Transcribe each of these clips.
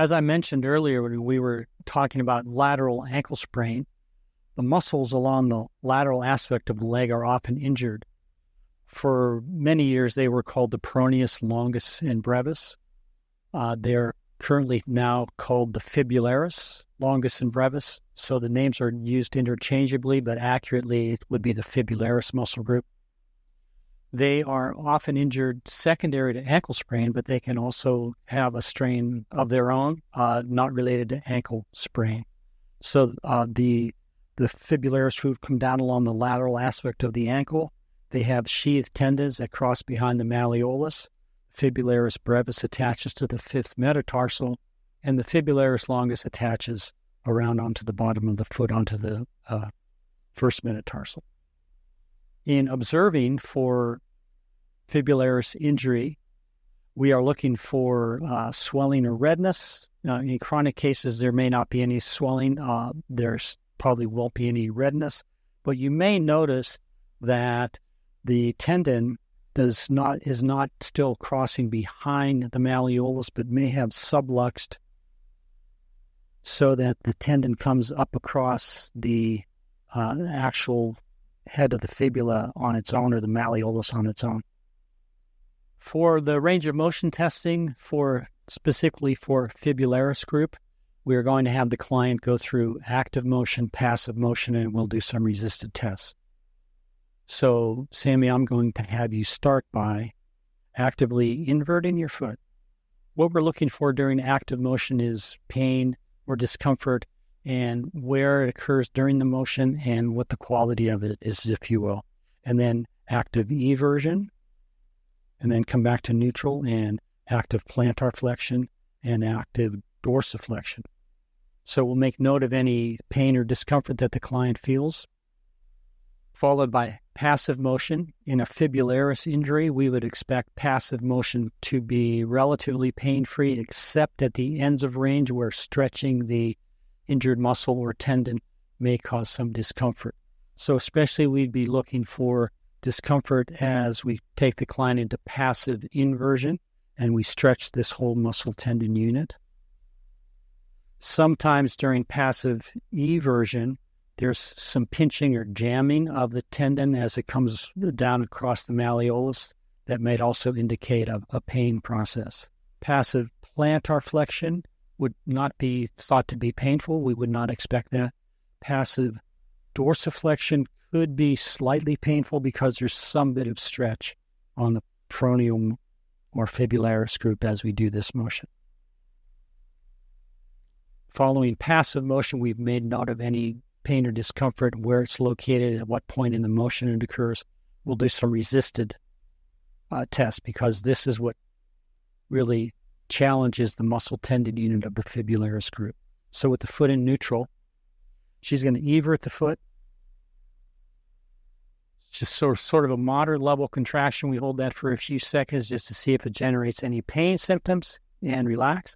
As I mentioned earlier, when we were talking about lateral ankle sprain, the muscles along the lateral aspect of the leg are often injured. For many years, they were called the Peroneus, longus, and brevis. They're currently now called the Fibularis, longus, and brevis. So the names are used interchangeably, but accurately it would be the Fibularis muscle group. They are often injured secondary to ankle sprain, but they can also have a strain of their own, not related to ankle sprain. So the fibularis root come down along the lateral aspect of the ankle. They have sheathed tendons that cross behind the malleolus. Fibularis brevis attaches to the fifth metatarsal, and the fibularis longus attaches around onto the bottom of the foot, onto the first metatarsal. In observing for fibularis injury, we are looking for swelling or redness. In chronic cases, there may not be any swelling. There's probably won't be any redness, but you may notice that the tendon is not still crossing behind the malleolus, but may have subluxed so that the tendon comes up across the actual head of the fibula on its own, or the malleolus on its own. For the range of motion testing, specifically for fibularis group, we are going to have the client go through active motion, passive motion, and we'll do some resisted tests. So, Sammy, I'm going to have you start by actively inverting your foot. What we're looking for during active motion is pain or discomfort, and where it occurs during the motion and what the quality of it is, if you will. And then active eversion, and then come back to neutral and active plantar flexion and active dorsiflexion. So we'll make note of any pain or discomfort that the client feels, followed by passive motion. In a fibularis injury, we would expect passive motion to be relatively pain-free, except at the ends of range where stretching the injured muscle or tendon may cause some discomfort. So especially we'd be looking for discomfort as we take the client into passive inversion and we stretch this whole muscle tendon unit. Sometimes during passive eversion, there's some pinching or jamming of the tendon as it comes down across the malleolus that might also indicate a pain process. Passive plantar flexion would not be thought to be painful. We would not expect that. Passive dorsiflexion could be slightly painful because there's some bit of stretch on the peroneal or fibularis group as we do this motion. Following passive motion, we've made note of any pain or discomfort, where it's located, at what point in the motion it occurs. We'll do some resisted tests because this is what really challenges the muscle tendon unit of the fibularis group. So with the foot in neutral, she's going to evert the foot. It's just sort of a moderate level contraction. We hold that for a few seconds just to see if it generates any pain symptoms and relax.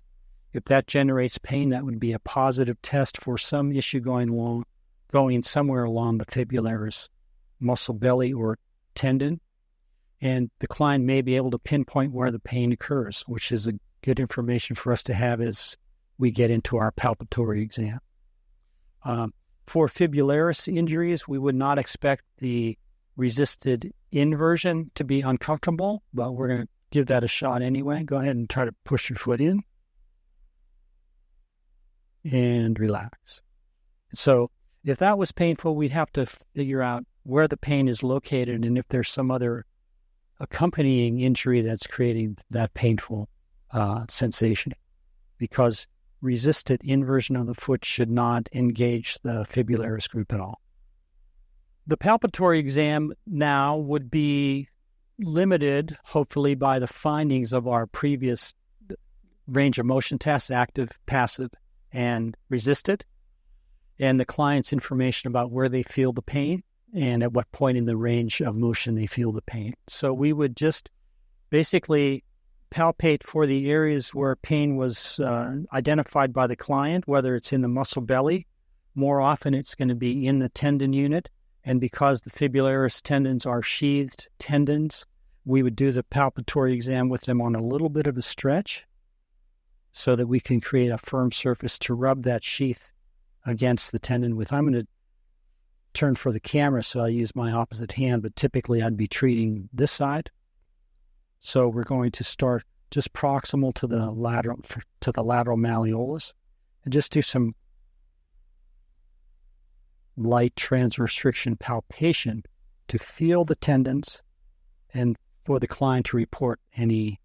If that generates pain, that would be a positive test for some issue going somewhere along the fibularis muscle belly or tendon. And the client may be able to pinpoint where the pain occurs, which is a good information for us to have as we get into our palpatory exam. For fibularis injuries, we would not expect the resisted inversion to be uncomfortable, but we're going to give that a shot anyway. Go ahead and try to push your foot in and relax. So if that was painful, we'd have to figure out where the pain is located and if there's some other accompanying injury that's creating that painful sensation, because resisted inversion of the foot should not engage the fibularis group at all. The palpatory exam now would be limited, hopefully, by the findings of our previous range of motion tests, active, passive, and resisted, and the client's information about where they feel the pain and at what point in the range of motion they feel the pain. So we would just basically palpate for the areas where pain was identified by the client, whether it's in the muscle belly. More often it's going to be in the tendon unit, and because the fibularis tendons are sheathed tendons, we would do the palpatory exam with them on a little bit of a stretch. so that we can create a firm surface to rub that sheath against the tendon with. I'm going to turn for the camera, so I'll use my opposite hand, but typically I'd be treating this side. So we're going to start just proximal to the lateral malleolus and just do some light transverse friction palpation to feel the tendons and for the client to report any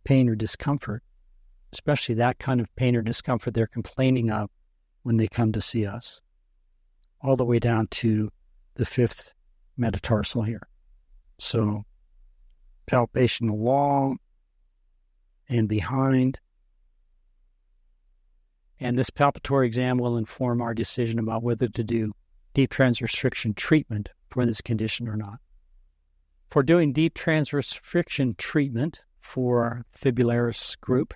pain or discomfort, especially that kind of pain or discomfort they're complaining of when they come to see us, all the way down to the 5th metatarsal here. So palpation along and behind. And this palpatory exam will inform our decision about whether to do deep transverse friction treatment for this condition or not. For doing deep transverse friction treatment for Fibularis group,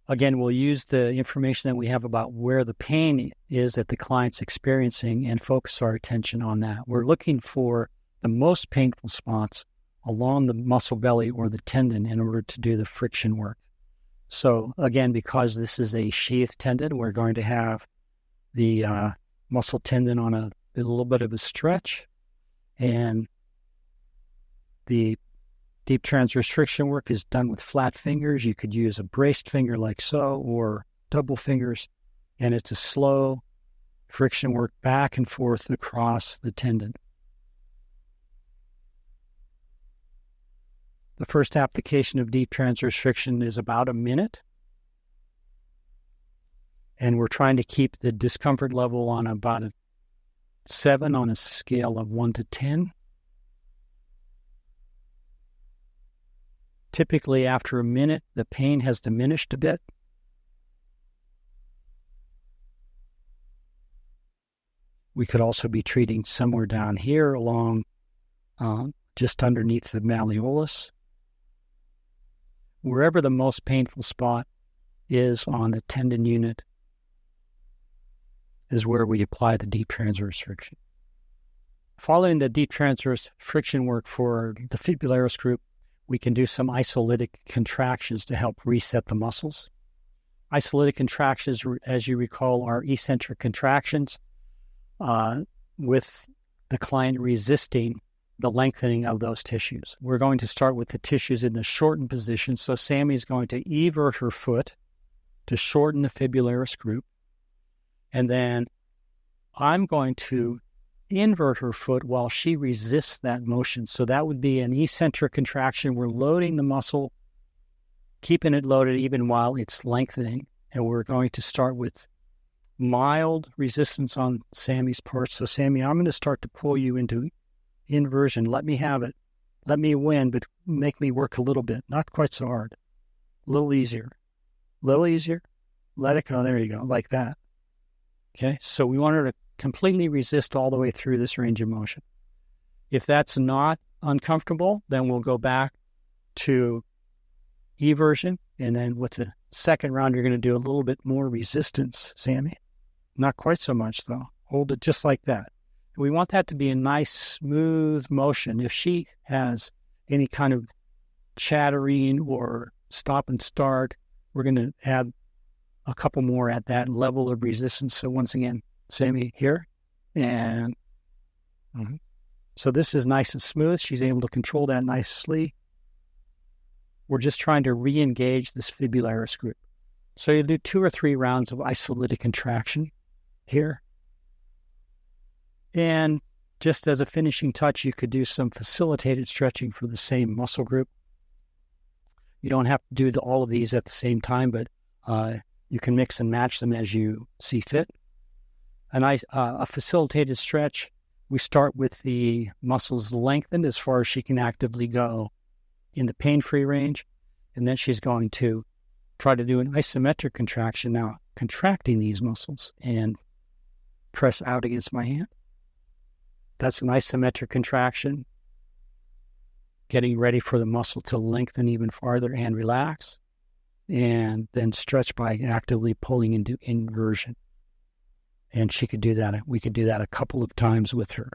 again, we'll use the information that we have about where the pain is that the client's experiencing and focus our attention on that. We're looking for the most painful spots along the muscle belly or the tendon in order to do the friction work. So again, because this is a sheath tendon, we're going to have the muscle tendon on a little bit of a stretch, and the deep transverse friction work is done with flat fingers. You could use a braced finger like so, or double fingers, and it's a slow friction work back and forth across the tendon. The first application of deep transverse friction is about a minute, and we're trying to keep the discomfort level on about a 7 on a scale of 1 to 10. Typically, after a minute, the pain has diminished a bit. We could also be treating somewhere down here along just underneath the malleolus. Wherever the most painful spot is on the tendon unit is where we apply the deep transverse friction. Following the deep transverse friction work for the Fibularis group, we can do some isolytic contractions to help reset the muscles. Isolytic contractions, as you recall, are eccentric contractions with the client resisting the lengthening of those tissues. We're going to start with the tissues in the shortened position. So Sammy's going to evert her foot to shorten the Fibularis group. And then I'm going to invert her foot while she resists that motion. So that would be an eccentric contraction. We're loading the muscle, keeping it loaded even while it's lengthening. And we're going to start with mild resistance on Sammy's part. So Sammy, I'm going to start to pull you into inversion. Let me have it. Let me win, but make me work a little bit. Not quite so hard. A little easier. A little easier. Let it go. There you go. Like that. Okay. So we want her to completely resist all the way through this range of motion. If that's not uncomfortable, then we'll go back to eversion. And then with the second round, you're going to do a little bit more resistance, Sammy. Not quite so much, though. Hold it just like that. We want that to be a nice, smooth motion. If she has any kind of chattering or stop and start, we're going to add a couple more at that level of resistance. So once again, Sammy here. And so this is nice and smooth. She's able to control that nicely. We're just trying to re-engage this Fibularis group. So you do 2 or 3 rounds of isolytic contraction here. And just as a finishing touch, you could do some facilitated stretching for the same muscle group. You don't have to do all of these at the same time, but you can mix and match them as you see fit. A facilitated stretch, we start with the muscles lengthened as far as she can actively go in the pain-free range, and then she's going to try to do an isometric contraction, now contracting these muscles, and press out against my hand. That's an isometric contraction, getting ready for the muscle to lengthen even farther and relax, and then stretch by actively pulling into inversion. And she could do that. We could do that a couple of times with her.